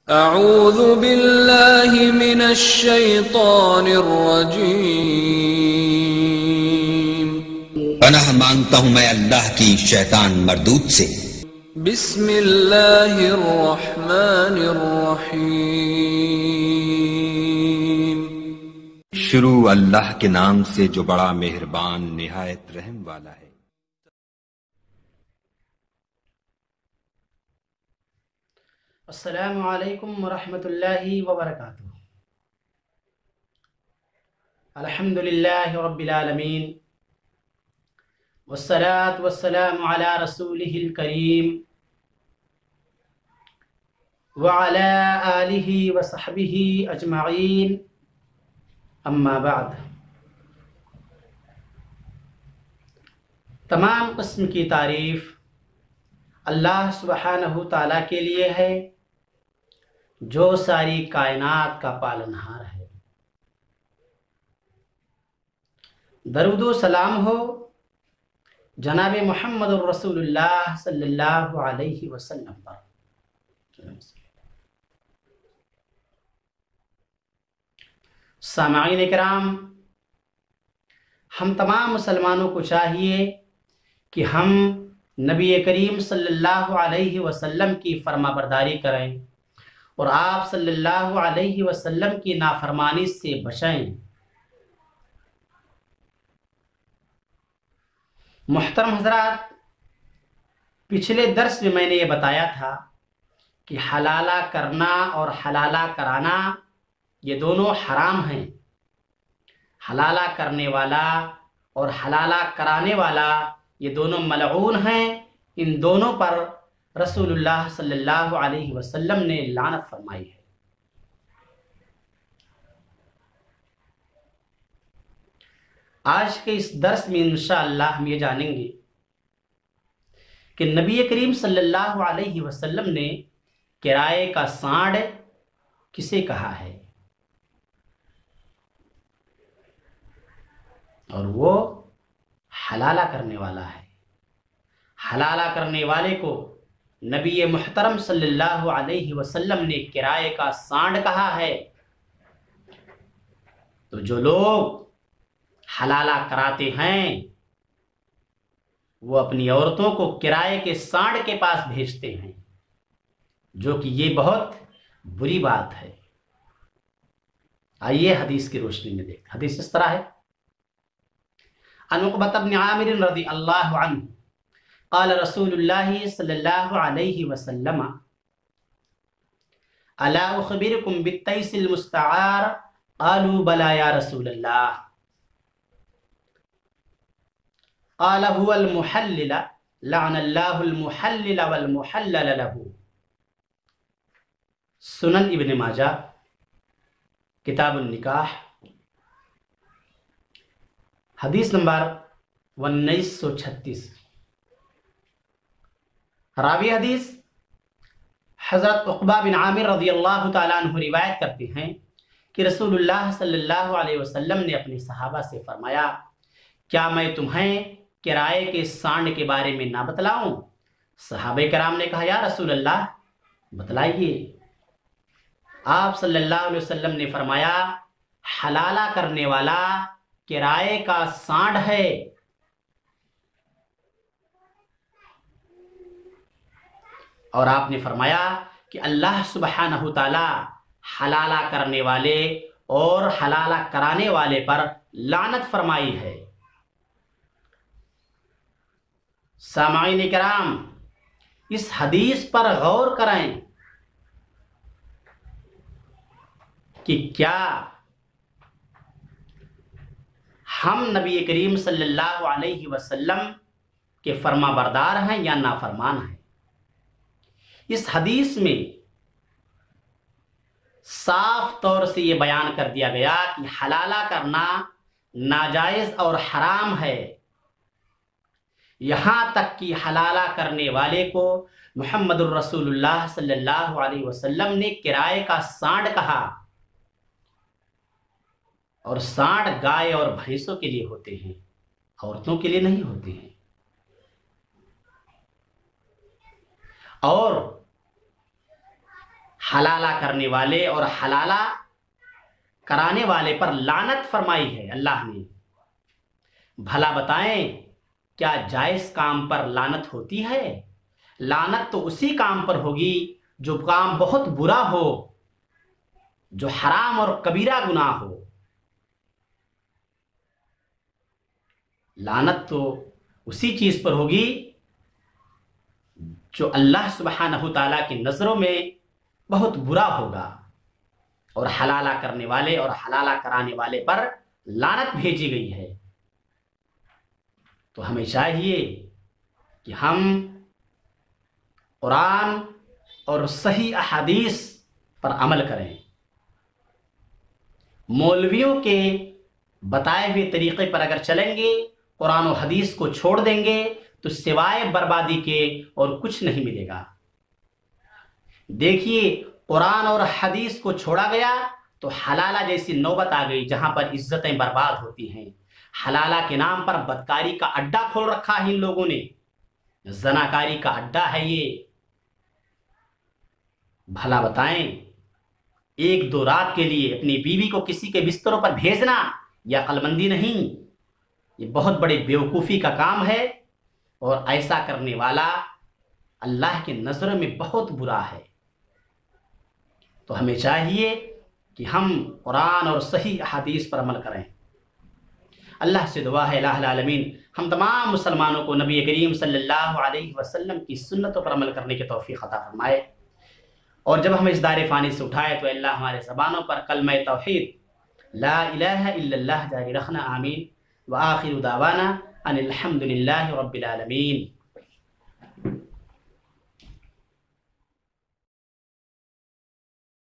اعوذ باللہ من الشیطان الرجیم۔ پناہ مانگتا ہوں میں اللہ کی شیطان مردود سے۔ بسم اللہ الرحمن الرحیم۔ شروع اللہ کے نام سے جو بڑا مہربان نہایت رحم والا ہے۔ السلام علیکم ورحمۃ اللہ وبرکاتہ۔ الحمد للہ رب العالمین والصلاة والسلام علی رسولہ الکریم وعلی آلہ وصحبہ اجمعین، اما بعد۔ تمام قسم کی تعریف اللہ سبحانہ تعالیٰ کے لیے ہے جو ساری کائنات کا پالنہار ہے۔ درود و سلام ہو جناب محمد الرسول اللہ صلی اللہ علیہ وسلم پر۔ سامعین کرام، ہم تمام مسلمانوں کو چاہیے کہ ہم نبی کریم صلی اللہ علیہ وسلم کی فرما برداری کریں اور آپ صلی اللہ علیہ وسلم کی نافرمانی سے بچیں۔ محترم حضرات، پچھلے درس میں نے یہ بتایا تھا کہ حلالہ کرنا اور حلالہ کرانا یہ دونوں حرام ہیں۔ حلالہ کرنے والا اور حلالہ کرانے والا یہ دونوں ملعون ہیں۔ ان دونوں پر رسول اللہ صلی اللہ علیہ وسلم نے لعنت فرمائی ہے۔ آج کے اس درس میں انشاءاللہ ہم یہ جانیں گے کہ نبی کریم صلی اللہ علیہ وسلم نے کرائے کا سانڈ کسے کہا ہے، اور وہ حلالہ کرنے والا ہے۔ حلالہ کرنے والے کو نبی محترم صلی اللہ علیہ وسلم نے کرائے کا سانڈ کہا ہے۔ تو جو لوگ حلالہ کراتے ہیں وہ اپنی عورتوں کو کرائے کے سانڈ کے پاس بھیجتے ہیں، جو کہ یہ بہت بری بات ہے۔ آئیے حدیث کی روشنی میں دیکھ۔ حدیث اس طرح ہے: عن عقبۃ بن عامر رضی اللہ عنہ قال رسول اللہ صلی اللہ علیہ وسلم الا اخبرکم بالتیس المستعار قالوا بلا یا رسول اللہ قال هو المحلل لعن اللہ المحلل والمحلل له۔ سنن ابن ماجہ کتاب النکاح، حدیث نمبر 1936۔ راوی حدیث حضرت عقبہ بن عامر رضی اللہ تعالیٰ عنہ روایت کرتے ہیں کہ رسول اللہ صلی اللہ علیہ وسلم نے اپنے صحابہ سے فرمایا، کیا میں تمہیں کرائے کے سانڈ کے بارے میں نہ بتلاؤں؟ صحابہ کرام نے کہا، یا رسول اللہ بتلائیے۔ آپ صلی اللہ علیہ وسلم نے فرمایا، حلالہ کرنے والا کرائے کا سانڈ ہے۔ اور آپ نے فرمایا کہ اللہ سبحانہ تعالی حلالہ کرنے والے اور حلالہ کرانے والے پر لعنت فرمائی ہے۔ سامعین کرام، اس حدیث پر غور کریں کہ کیا ہم نبی کریم صلی اللہ علیہ وسلم کے فرما بردار ہیں یا نافرمان ہیں۔ اس حدیث میں صاف طور سے یہ بیان کر دیا گیا کہ حلالہ کرنا ناجائز اور حرام ہے، یہاں تک کہ حلالہ کرنے والے کو محمد الرسول اللہ صلی اللہ علیہ وسلم نے کرائے کا سانڈ کہا۔ اور سانڈ گائے اور بھینسوں کے لیے ہوتے ہیں، عورتوں کے لیے نہیں ہوتے ہیں۔ اور حلالہ کرنے والے اور حلالہ کرانے والے پر لعنت فرمائی ہے اللہ نے۔ بھلا بتائیں کیا جائز کام پر لعنت ہوتی ہے؟ لعنت تو اسی کام پر ہوگی جو کام بہت برا ہو، جو حرام اور کبیرہ گناہ ہو۔ لعنت تو اسی چیز پر ہوگی جو اللہ سبحانہ تعالیٰ کی نظروں میں بہت برا ہوگا، اور حلالہ کرنے والے اور حلالہ کرانے والے پر لعنت بھیجی گئی ہے۔ تو ہمیں چاہیے کہ ہم قرآن اور صحیح احادیث پر عمل کریں، مولویوں کے بتائے ہوئے طریقے پر اگر چلیں گے، قرآن و حدیث کو چھوڑ دیں گے تو سوائے بربادی کے اور کچھ نہیں ملے گا۔ دیکھیے قرآن اور حدیث کو چھوڑا گیا تو حلالہ جیسی نوبت آ گئی جہاں پر عزتیں برباد ہوتی ہیں۔ حلالہ کے نام پر بدکاری کا اڈا کھول رکھا ہے ان لوگوں نے، زناکاری کا اڈا ہے یہ۔ بھلا بتائیں ایک دو رات کے لیے اپنی بیوی کو کسی کے بستروں پر بھیجنا یہ عقل مندی نہیں، یہ بہت بڑے بیوقوفی کا کام ہے، اور ایسا کرنے والا اللہ کی نظروں میں بہت برا ہے۔ تو ہمیں چاہیے کہ ہم قرآن اور صحیح احادیث پر عمل کریں۔ اللہ سے دعا ہے الہ العالمین ہم تمام مسلمانوں کو نبی کریم صلی اللہ علیہ وسلم کی سنتوں پر عمل کرنے کی توفیق عطا فرمائے، اور جب ہم اس دار فانی سے اٹھائے تو اللہ ہمارے زبانوں پر کلمہ توحید لا الہ الا اللہ جاری رکھنا، آمین۔ وآخر دعوانا ان الحمد للہ رب العالمین۔